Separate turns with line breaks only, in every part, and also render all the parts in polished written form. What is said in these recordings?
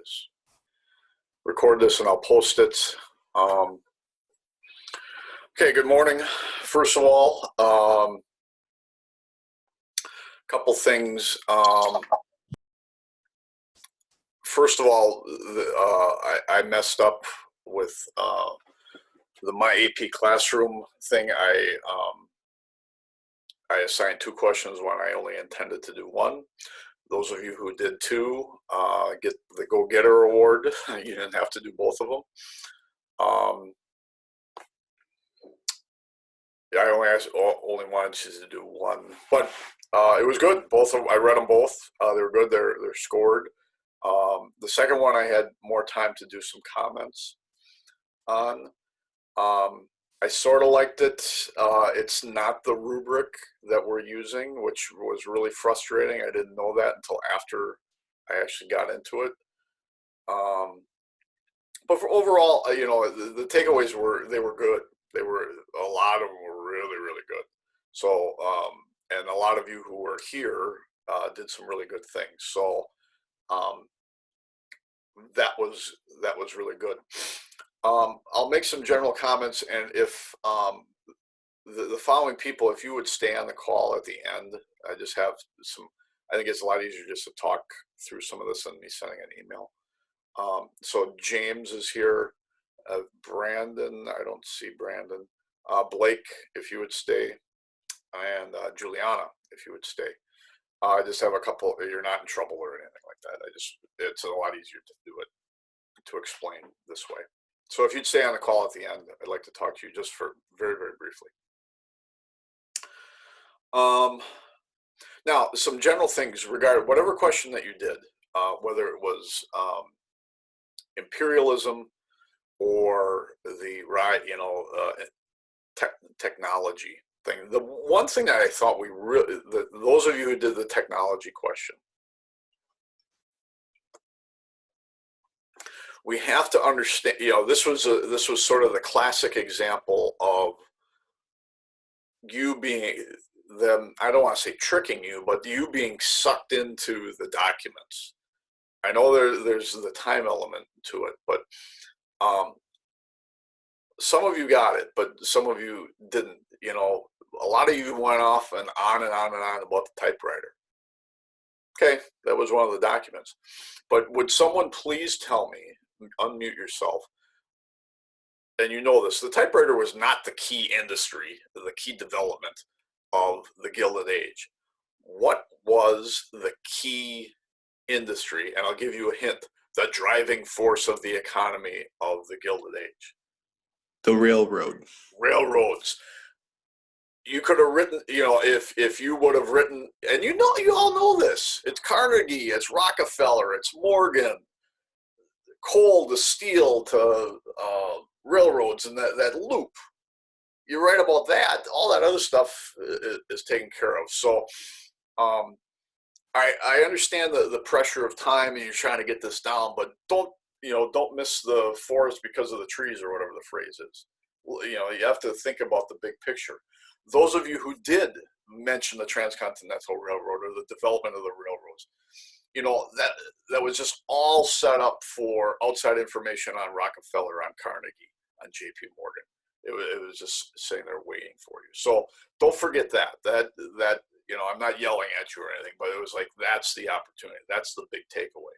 just record this and I'll post it. Okay, good morning. First of all, couple things. First of all, I messed up with my AP classroom thing. I assigned 2 questions when I only intended to do 1. Those of you who did 2 get the go-getter award. You didn't have to do both of them. I only wanted you to do 1, but it was good. Both of I read them both. They were good. They're scored. The second one I had more time to do some comments on. I sort of liked it. It's not the rubric that we're using, which was really frustrating. I didn't know that until after I actually got into it. But for overall, you know, the takeaways were good. They were, a lot of them were really, really good. So, and a lot of you who were here did some really good things. So that was really good. I'll make some general comments, and if the following people, if you would stay on the call at the end, I just have some, I think it's a lot easier just to talk through some of this than me sending an email. So James is here, Brandon, I don't see Brandon, Blake, if you would stay, and Juliana, if you would stay. I just have a couple, you're not in trouble or anything like that. It's a lot easier to do it, to explain this way. So if you'd stay on the call at the end, I'd like to talk to you just for very, very briefly. Now, some general things regarding whatever question that you did, whether it was imperialism or the technology thing. The one thing that I thought we really, those of you who did the technology question, we have to understand, you know, this was sort of the classic example of you being them, I don't want to say tricking you, but you being sucked into the documents. I know there's the time element to it, but some of you got it, but some of you didn't. You know, a lot of you went off and on and on and on about the typewriter. Okay, that was one of the documents. But would someone please tell me, unmute yourself, and you know this, the typewriter was not the key industry, the key development of the Gilded Age. What was the key industry? And I'll give you a hint, the driving force of the economy of the Gilded Age.
The railroad.
Railroads. You could have written, you know, if you would have written, and you know, you all know this, it's Carnegie, it's Rockefeller, it's Morgan, coal to steel to railroads, and that loop. You're right about that. All that other stuff is taken care of. So I understand the pressure of time, and you're trying to get this down, but don't miss the forest because of the trees, or whatever the phrase is. You know, you have to think about the big picture. Those of you who did mention the Transcontinental Railroad or the development of the railroads, you know, that was just all set up for outside information on Rockefeller, on Carnegie, on J.P. Morgan. It was just sitting there waiting for you. So don't forget that you know, I'm not yelling at you or anything, but it was like, that's the opportunity. That's the big takeaway.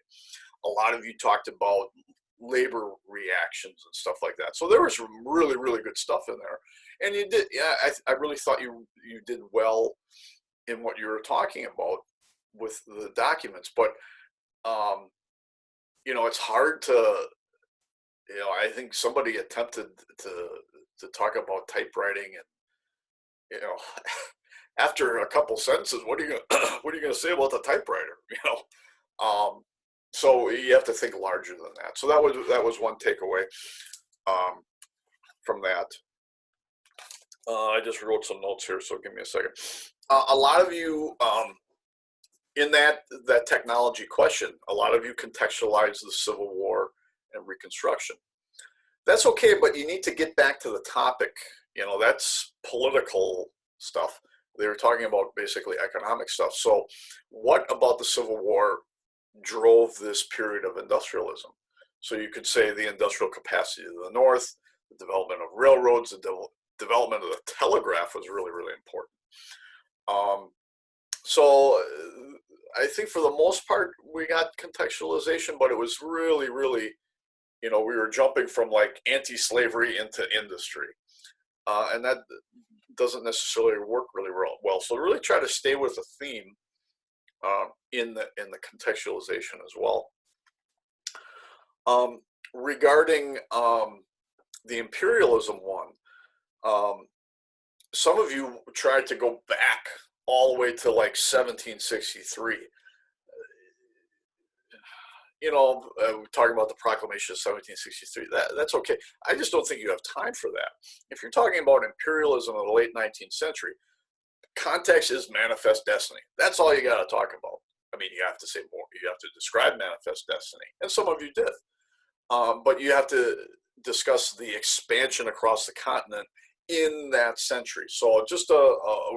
A lot of you talked about labor reactions and stuff like that. So there was some really, really good stuff in there. And you did, yeah, I really thought you did well in what you were talking about with the documents. But, you know, it's hard to, you know, I think somebody attempted to talk about typewriting, and, you know, after a couple sentences, what are you gonna say about the typewriter? You know, so you have to think larger than that. So that was one takeaway from that. I just wrote some notes here, so give me a second. A lot of you in that technology question, a lot of you contextualize the Civil War and Reconstruction. That's okay, but you need to get back to the topic. You know, that's political stuff. They were talking about basically economic stuff. So what about the Civil War drove this period of industrialism. So you could say the industrial capacity of the North, the development of railroads, the development of the telegraph was really, really important. So I think for the most part we got contextualization, but it was really, really, we were jumping from like anti-slavery into industry, and that doesn't necessarily work really well. So really try to stay with the theme in the contextualization as well. Regarding the imperialism one, some of you tried to go back all the way to like 1763. We're talking about the Proclamation of 1763. That's okay. I just don't think you have time for that. If you're talking about imperialism in the late 19th century, context is manifest destiny. That's all you got to talk about. I mean, you have to say more. You have to describe manifest destiny, and some of you did. But you have to discuss the expansion across the continent in that century. So just a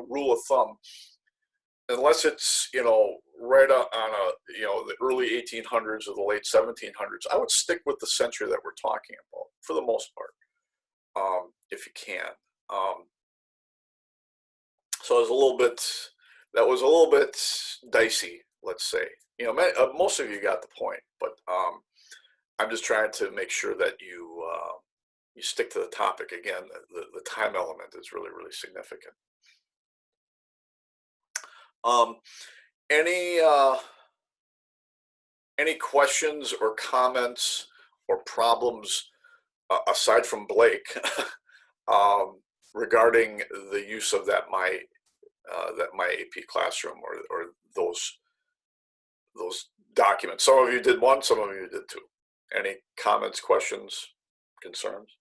rule of thumb, unless it's, right on the early 1800s or the late 1700s, I would stick with the century that we're talking about for the most part, if you can. So it was that was a little bit dicey, let's say. Most of you got the point, but I'm just trying to make sure that you stick to the topic. Again, the time element is really, really significant. Any questions or comments or problems aside from Blake regarding the use of that my AP classroom or those documents? Some of you did one, some of you did two. Any comments, questions, concerns?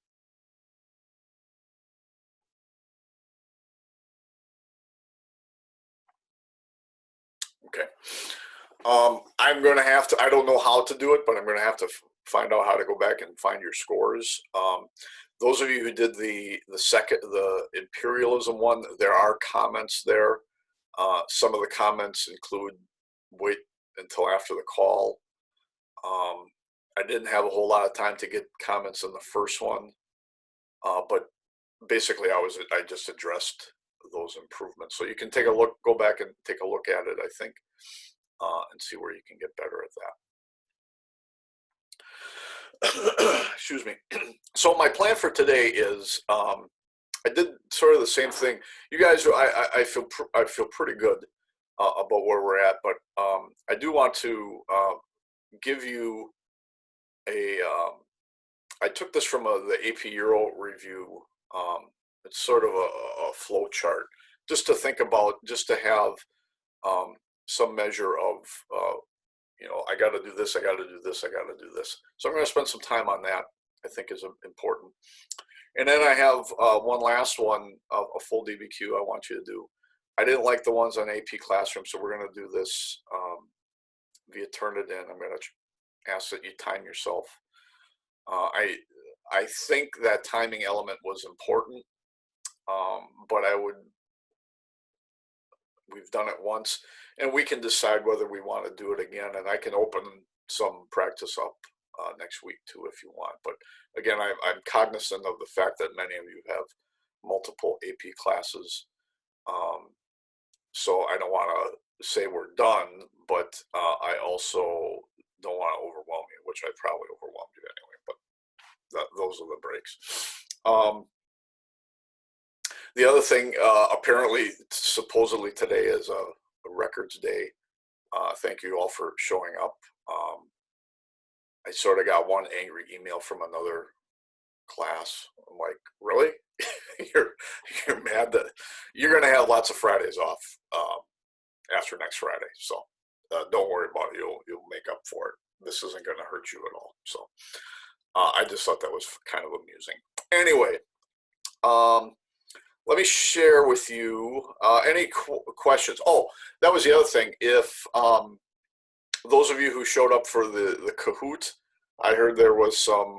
Okay. I'm going to have to, I don't know how to do it, but I'm going to have to find out how to go back and find your scores. Those of you who did the imperialism one, there are comments there. Some of the comments include wait until after the call. I didn't have a whole lot of time to get comments in the first one, but basically I just addressed those improvements. So you can take a look, go back and take a look at it, I think, and see where you can get better at that. Excuse me. So my plan for today is I did sort of the same thing. You guys, I feel pretty good about where we're at, but I do want to give you a. I took this from the AP Euro review. It's sort of a flow chart, just to think about, just to have some measure of, I got to do this, I got to do this, I got to do this. So I'm going to spend some time on that. I think is important. And then I have one last one, a full DBQ I want you to do. I didn't like the ones on AP Classroom, so we're going to do this via Turnitin. I'm going to ask that you time yourself. I think that timing element was important, but we've done it once, and we can decide whether we want to do it again, and I can open some practice up next week too if you want. But again, I'm cognizant of the fact that many of you have multiple AP classes, so I don't want to say we're done, but I also don't want to overwhelm you, which I probably overwhelmed you anyway, but those are the breaks. The other thing, apparently, supposedly today is a records day. Thank you all for showing up. I sort of got one angry email from another class. I'm like, really? you're mad that you're going to have lots of Fridays off after next Friday. So don't worry about it. You'll make up for it. This isn't going to hurt you at all. So I just thought that was kind of amusing. Anyway, let me share with you any questions. Oh, that was the other thing. If those of you who showed up for the Kahoot, I heard there was some,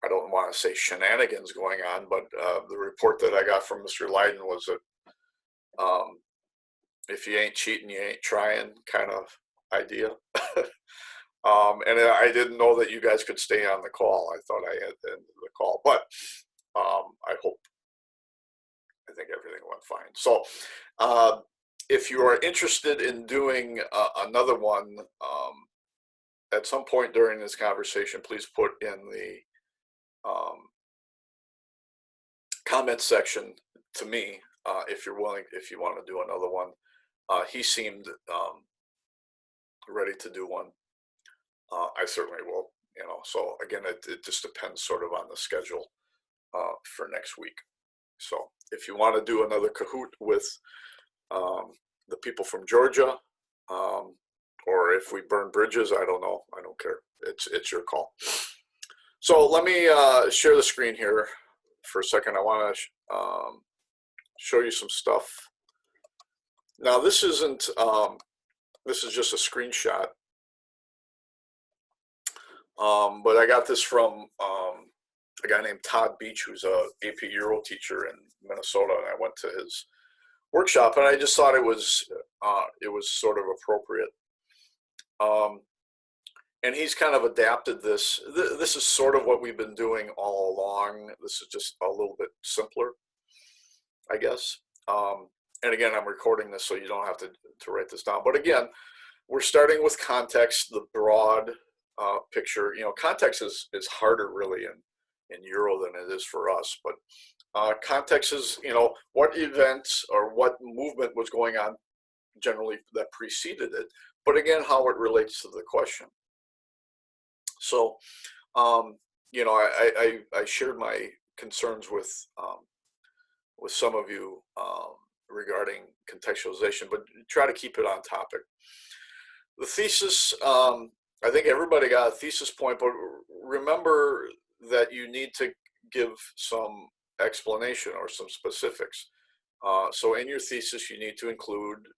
I don't want to say shenanigans going on, but the report that I got from Mr. Leiden was that if you ain't cheating, you ain't trying kind of idea. And I didn't know that you guys could stay on the call. I thought I had ended the call, but I think everything went fine. So if you are interested in doing another one at some point during this conversation, please put in the comment section to me if you're willing, if you want to do another one. He seemed ready to do one. I certainly will, so again, it just depends sort of on the schedule for next week. So if you want to do another Kahoot with the people from Georgia, or if we burn bridges, I don't know. I don't care. It's your call. So let me share the screen here for a second. I want to show you some stuff. Now this isn't, this is just a screenshot, but I got this from a guy named Todd Beach, who's a AP Euro teacher in Minnesota, and I went to his workshop, and I just thought it was sort of appropriate. And he's kind of adapted this. This is sort of what we've been doing all along. This is just a little bit simpler, I guess. And again, I'm recording this so you don't have to write this down. But again, we're starting with context, the broad picture. Context is harder really in Euro than it is for us. But context is, what events or what movement was going on generally that preceded it. But again, how it relates to the question. So, I shared my concerns with some of you regarding contextualization, but try to keep it on topic. The thesis, I think everybody got a thesis point, but remember that you need to give some explanation or some specifics. So in your thesis, you need to include,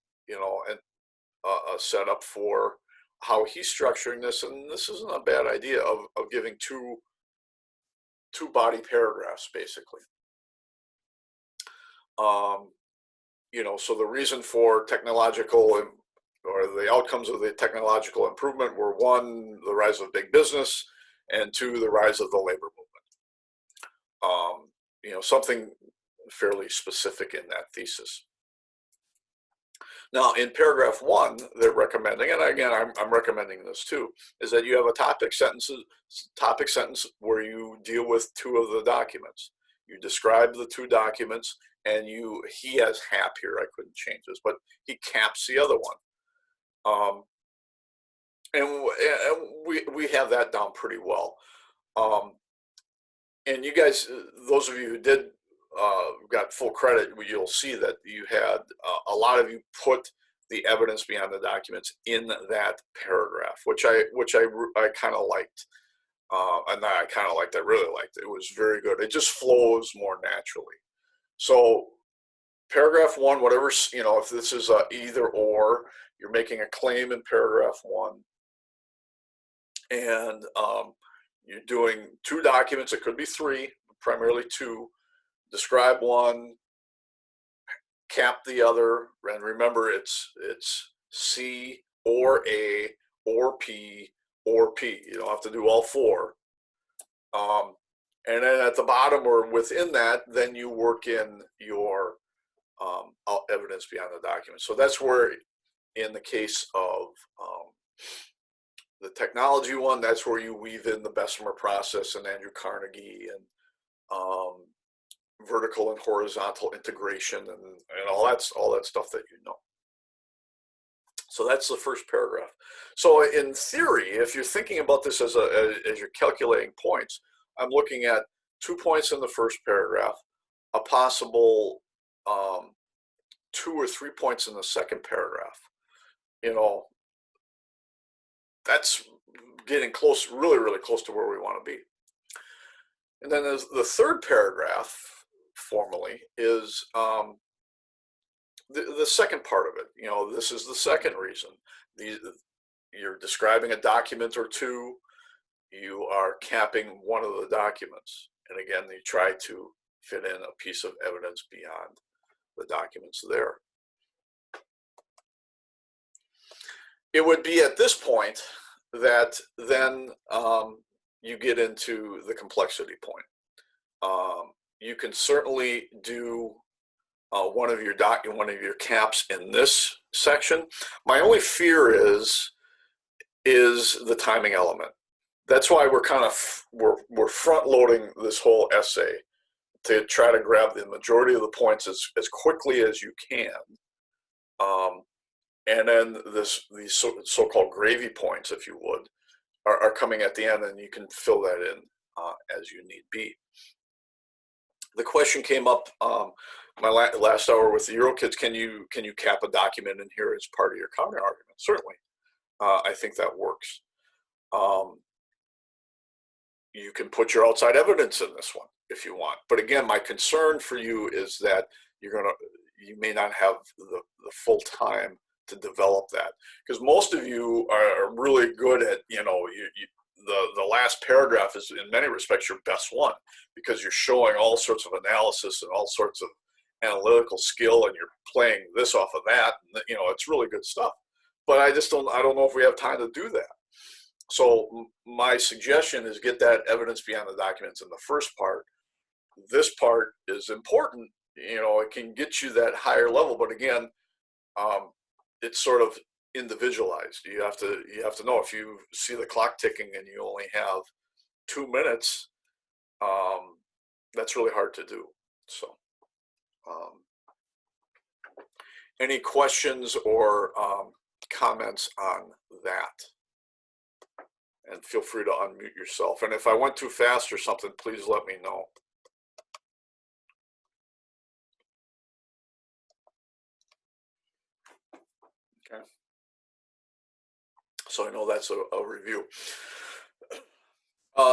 a setup for how he's structuring this, and this isn't a bad idea of giving two body paragraphs basically. So the reason for technological or the outcomes of the technological improvement were, one, the rise of big business, and two, the rise of the labor movement. Something fairly specific in that thesis. Now, in paragraph 1, they're recommending, and again, I'm recommending this too, is that you have a topic sentence where you deal with 2 of the documents. You describe the 2 documents, and he has HAP here. I couldn't change this, but he caps the other one. And we have that down pretty well. And you guys, those of you who did got full credit, you'll see that you had a lot of you put the evidence beyond the documents in that paragraph, which I kind of liked. And I kind of liked, I really liked it. It was very good. It just flows more naturally. So paragraph 1, whatever, if this is a either or, you're making a claim in paragraph 1, and you're doing 2 documents. It could be 3, primarily 2. Describe one, cap the other, and remember it's C or A or P or P. You don't have to do all 4. And then at the bottom or within that, then you work in your evidence beyond the document. So that's where, in the case of the technology one, that's where you weave in the Bessemer process and Andrew Carnegie and vertical and horizontal integration and all that stuff that you know. So that's the first paragraph. So in theory, if you're thinking about this as you're calculating points, I'm looking at 2 points in the first paragraph, a possible 2 or 3 points in the second paragraph. That's getting close, really, really close to where we want to be. And then the third paragraph, formally, is the second part of it. This is the second reason. You're describing a document or 2. You are capping one of the documents. And again, you try to fit in a piece of evidence beyond the documents there. it would be at this point that then you get into the complexity point. You can certainly do one of your caps in this section. My only fear is the timing element. That's why we're front loading this whole essay to try to grab the majority of the points as quickly as you can. And then these so-called gravy points, if you would, are coming at the end, and you can fill that in as you need be. The question came up my last hour with the Euro kids. Can you cap a document in here as part of your counter argument? Certainly, I think that works. You can put your outside evidence in this one if you want, but again, my concern for you is that you may not have the full time to develop that, because most of you are really good at, the last paragraph is in many respects your best one, because you're showing all sorts of analysis and all sorts of analytical skill, and you're playing this off of that, and it's really good stuff. But I don't know if we have time to do that. So my suggestion is get that evidence beyond the documents in the first part. This part is important. It can get you that higher level, but again, it's sort of individualized. You have to know, if you see the clock ticking and you only have 2 minutes, that's really hard to do. So any questions or comments on that? And feel free to unmute yourself. And if I went too fast or something, please let me know. Okay. So I know that's a review.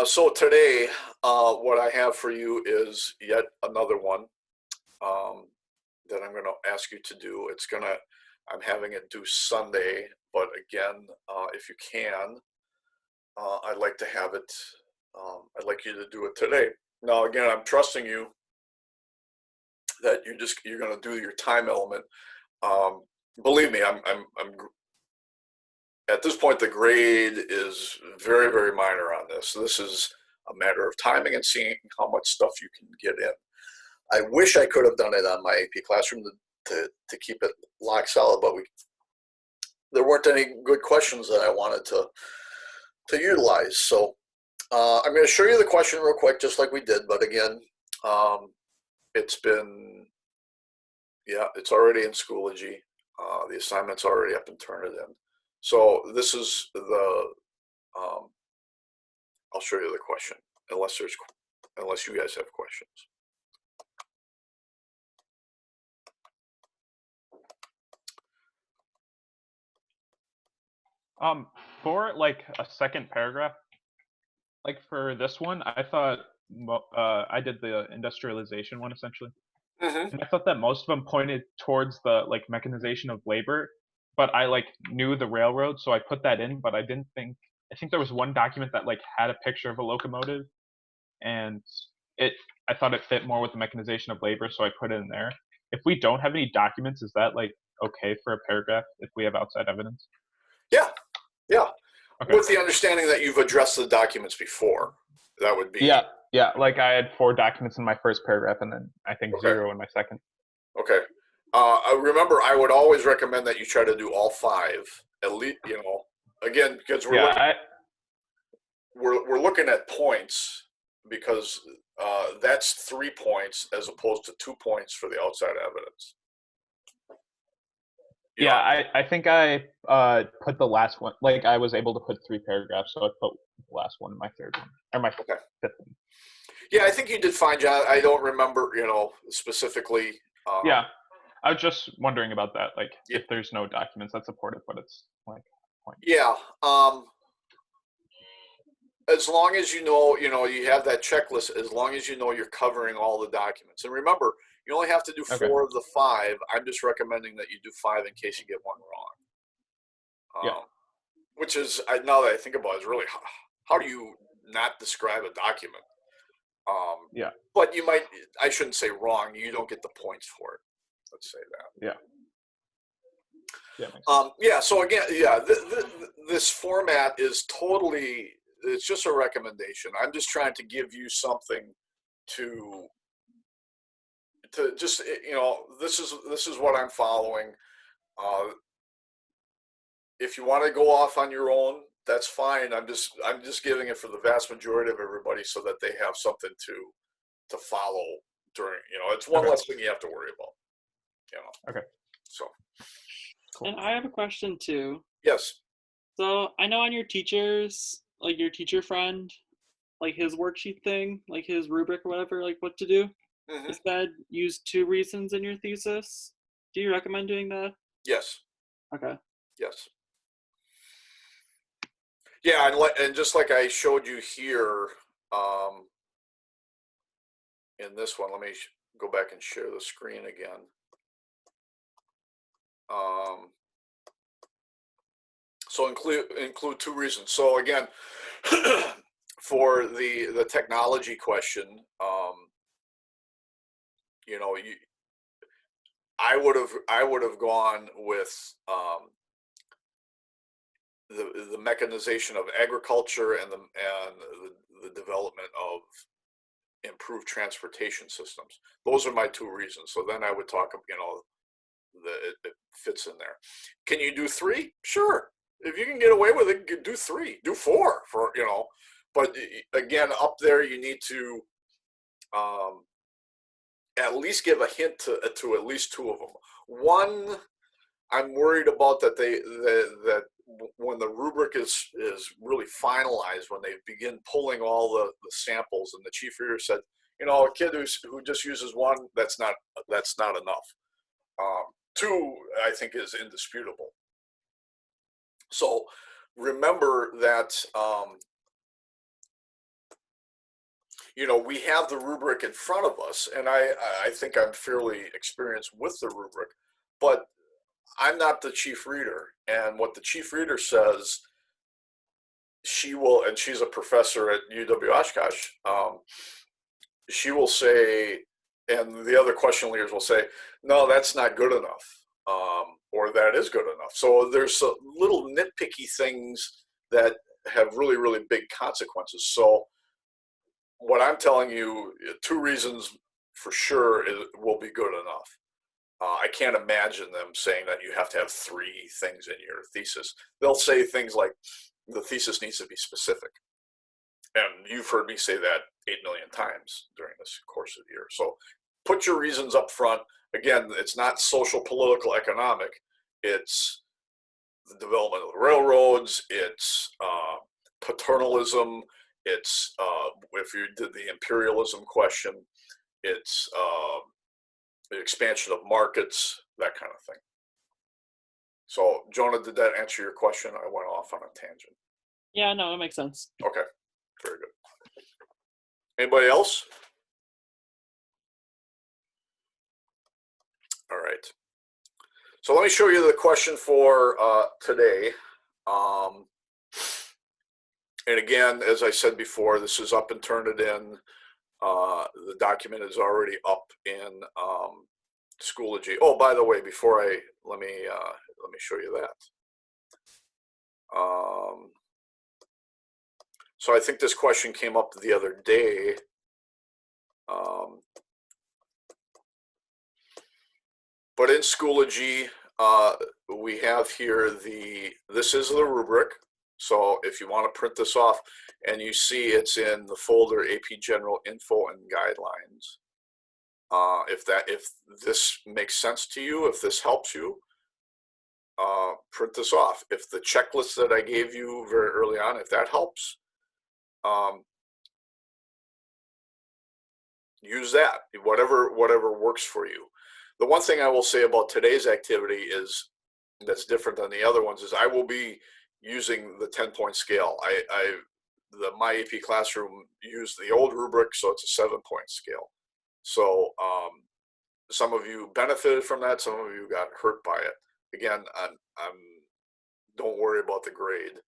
So today, what I have for you is yet another one that I'm going to ask you to do. I'm having it due Sunday, but again, if you can, I'd like to have it. I'd like you to do it today. Now, again, I'm trusting you that you're going to do your time element. Believe me, I'm at this point, the grade is very, very minor on this. This is a matter of timing and seeing how much stuff you can get in. I wish I could have done it on my AP Classroom to keep it lock solid, but there weren't any good questions that I wanted to utilize. So I'm going to show you the question real quick, just like we did. But again, it's already in Schoology. The assignment's already up and turned it in. So this is I'll show you the question, unless you guys have questions.
For like a second paragraph, like for this one, I thought I did the industrialization one essentially, and I thought that most of them pointed towards the like mechanization of labor, but I like knew the railroad, so I put that in. But I think there was one document that like had a picture of a locomotive, and I thought it fit more with the mechanization of labor, so I put it in there. If we don't have any documents, is that like okay for a paragraph if we have outside evidence?
Yeah.
Okay.
With the understanding that you've addressed the documents before, that would be.
Yeah. Like I had 4 documents in my first paragraph, and then I think 0 in my second.
Okay. Remember, I would always recommend that you try to do all 5, at least. Again, because we're looking at points, because that's 3 points as opposed to 2 points for the outside evidence.
I think I put the last one. Like I was able to put 3 paragraphs, so I put the last one in my third one, or my fifth one.
Yeah, I think you did fine, John. I don't remember, specifically.
Yeah, I was just wondering about that. Like, if there's no documents that support it, but it's like point.
Yeah. As long as you have that checklist. As long as you're covering all the documents, and remember, you only have to do 4 of the 5. I'm just recommending that you do 5 in case you get one wrong. Which is, now that I think about it, is really, how do you not describe a document? But I shouldn't say wrong. You don't get the points for it. Let's say that.
Yeah. Yeah, makes sense.
Yeah. So again, yeah, this format is totally. It's just a recommendation. I'm just trying to give you something to just this is what I'm following. Uh, if you want to go off on your own, that's fine. I'm just giving it for the vast majority of everybody so that they have something to follow during. It's one
Okay.
less thing you have to worry about.
Okay.
So
Cool.
And I have a question too.
yes.
So I know on your teachers, like your teacher friend, like his worksheet thing, like his rubric or whatever, like what to do,
Hmm.
it said use 2 reasons in your thesis. Do you recommend doing that?
Yes.
Okay.
Yes. Yeah, and just like I showed you here, in this one, let me go back and share the screen again. So include 2 reasons. So again, for the technology question, I would have gone with the mechanization of agriculture and the development of improved transportation systems. Those are my 2 reasons. So then I would talk, it fits in there. Can you do 3? Sure. If you can get away with it, do 3, do 4 but again, up there, you need to at least give a hint to at least 2 of them. One, I'm worried about that when the rubric is really finalized, when they begin pulling all the samples, and the chief reader said, a kid who just uses 1, that's not enough. 2, I think, is indisputable. So remember that we have the rubric in front of us, and I think I'm fairly experienced with the rubric, but I'm not the chief reader. And what the chief reader says, she will, and she's a professor at UW Oshkosh, she will say, and the other question leaders will say, no, that's not good enough, or that is good enough. So there's little nitpicky things that have really, really big consequences. So what I'm telling you, 2 reasons for sure will be good enough. I can't imagine them saying that you have to have 3 things in your thesis. They'll say things like, the thesis needs to be specific. And you've heard me say that 8 million times during this course of the year. So put your reasons up front. Again, it's not social, political, economic. It's the development of the railroads. It's paternalism. It's if you did the imperialism question, it's the expansion of markets, that kind of thing. So, Jonah, did that answer your question? I went off on a tangent.
Yeah, no, that makes sense.
Okay, very good. Anybody else? All right. So let me show you the question for today. And again, as I said before, this is up and turn it in. The document is already up in Schoology. Oh, by the way, before let me show you that. So I think this question came up the other day. But in Schoology, we have here this is the rubric. So if you want to print this off, and you see it's in the folder AP General Info and Guidelines. If this makes sense to you, if this helps you, print this off. If the checklist that I gave you very early on, if that helps, use that. Whatever works for you. The one thing I will say about today's activity is that's different than the other ones is I will be using the 10-point scale. My AP classroom used the old rubric, so it's a 7-point scale. So some of you benefited from that. Some of you got hurt by it. Again, don't worry about the grade.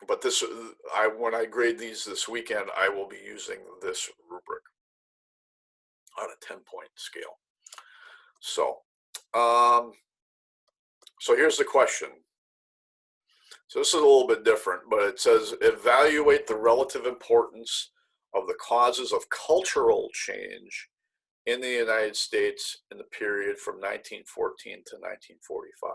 But when I grade these this weekend, I will be using this rubric on a 10-point scale. So So here's the question. So this is a little bit different, but it says evaluate the relative importance of the causes of cultural change in the United States in the period from 1914 to 1945.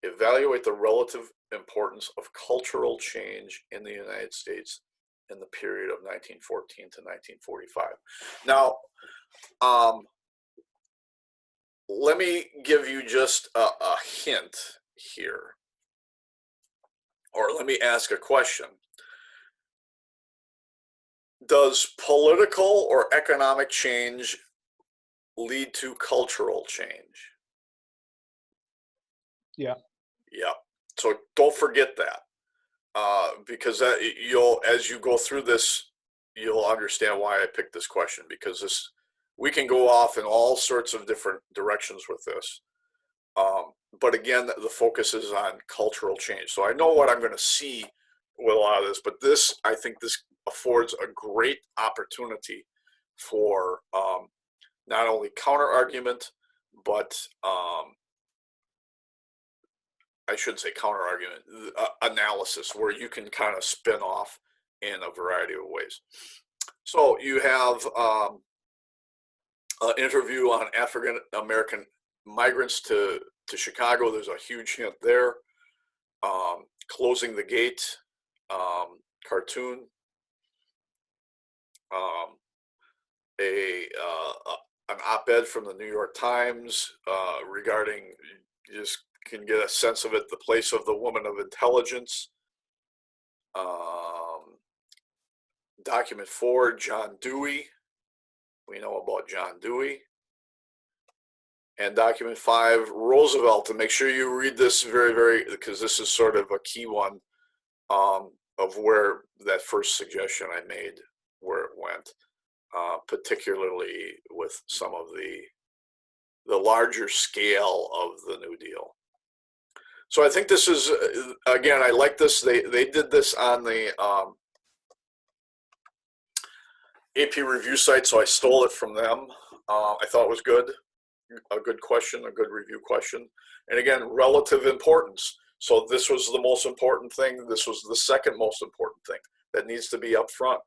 Evaluate the relative importance of cultural change in the United States in the period of 1914 to 1945. Now, let me give you just a hint here, or let me ask a question. Does political or economic change lead to cultural change?
Yeah.
Yeah. So don't forget that, because that as you go through this, you'll understand why I picked this question, because we can go off in all sorts of different directions with this. But again, the focus is on cultural change. So I know what I'm going to see with a lot of this, but I think this affords a great opportunity for not only counter argument, but I shouldn't say counter argument, analysis, where you can kind of spin off in a variety of ways. So you have an interview on African American migrants to Chicago. There's a huge hint there. Closing the Gate cartoon. An op-ed from the New York Times regarding, you just can get a sense of it, the place of the woman of intelligence. Document 4, John Dewey. We know about John Dewey. And document 5, Roosevelt. And make sure you read this very, very, because this is sort of a key one of where that first suggestion I made, where it went, particularly with some of the larger scale of the New Deal. So I think this is, again, I like this. They did this on the AP review site, so I stole it from them. I thought it was good. A good question, a good review question. And again, relative importance. So this was the most important thing. This was the second most important thing that needs to be up front.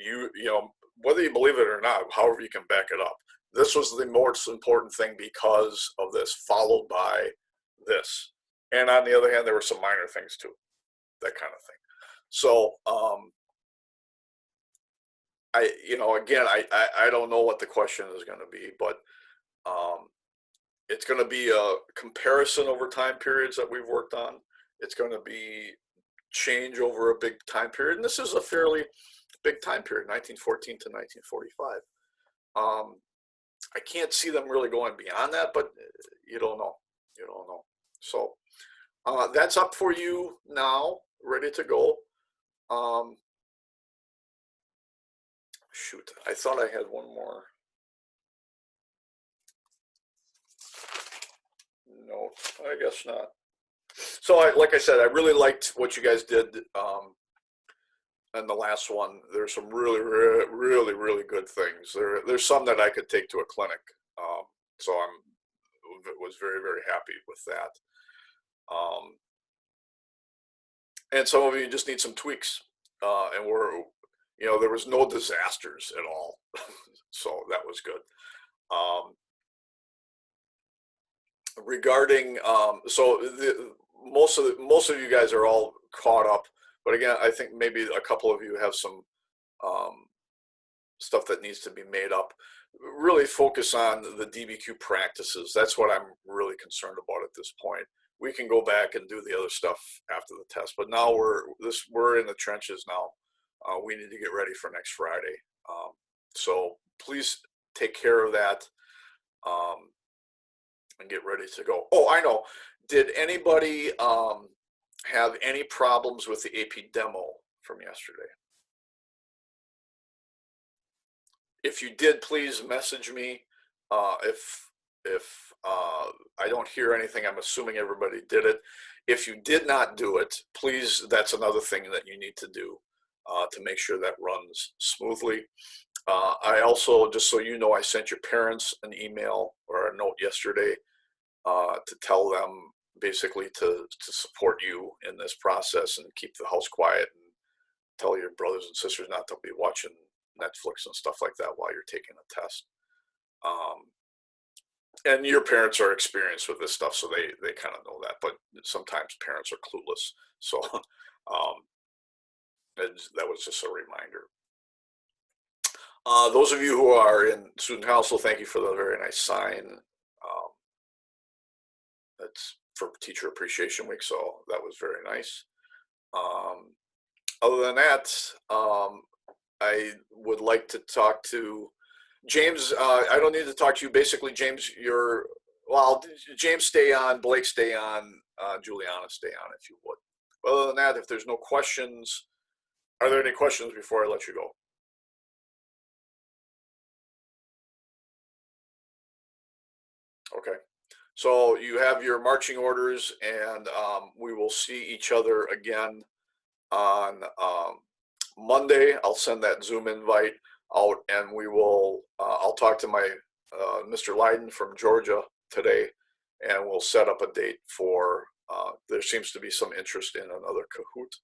You know, whether you believe it or not, however you can back it up. This was the most important thing because of this, followed by this. And on the other hand, there were some minor things too, that kind of thing. So, I don't know what the question is going to be, but it's going to be a comparison over time periods that we've worked on. It's going to be change over a big time period. And this is a fairly big time period, 1914 to 1945. I can't see them really going beyond that, but you don't know. You don't know. So that's up for you now, ready to go. Shoot, I thought I had one more. No, I guess not. So like I said, I really liked what you guys did in the last one. There's some really, really, really good things. There's some that I could take to a clinic. So I was very, very happy with that. And some of you just need some tweaks. And there was no disasters at all. So that was good. Regarding, most of you guys are all caught up, but again, I think maybe a couple of you have some stuff that needs to be made up. Really focus on the DBQ practices. That's what I'm really concerned about at this point. We can go back and do the other stuff after the test, but now we're in the trenches now. We need to get ready for next Friday. So please take care of that. And get ready to go. Oh, I know. Did anybody have any problems with the AP demo from yesterday? If you did, please message me. If I don't hear anything, I'm assuming everybody did it. If you did not do it, please, that's another thing that you need to do to make sure that runs smoothly. I also, just so you know, I sent your parents an email or a note yesterday to tell them basically to support you in this process and keep the house quiet and tell your brothers and sisters not to be watching Netflix and stuff like that while you're taking a test. And your parents are experienced with this stuff, so they kind of know that, but sometimes parents are clueless. So that was just a reminder. Those of you who are in student council, thank you for the very nice sign. That's for Teacher Appreciation Week, so that was very nice. Other than that, I would like to talk to James. I don't need to talk to you. Basically, James, James stay on, Blake stay on, Juliana stay on if you would. Other than that, if there's no questions, are there any questions before I let you go? Okay. So you have your marching orders, and we will see each other again on Monday. I'll send that Zoom invite out, and we will. I'll talk to my Mr. Leiden from Georgia today, and we'll set up a date for. There seems to be some interest in another Kahoot.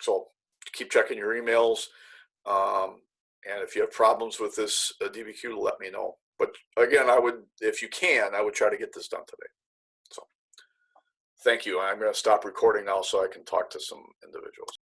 So keep checking your emails, and if you have problems with this DBQ, let me know. But again, I would, if you can, I would try to get this done today. So thank you. I'm going to stop recording now so I can talk to some individuals.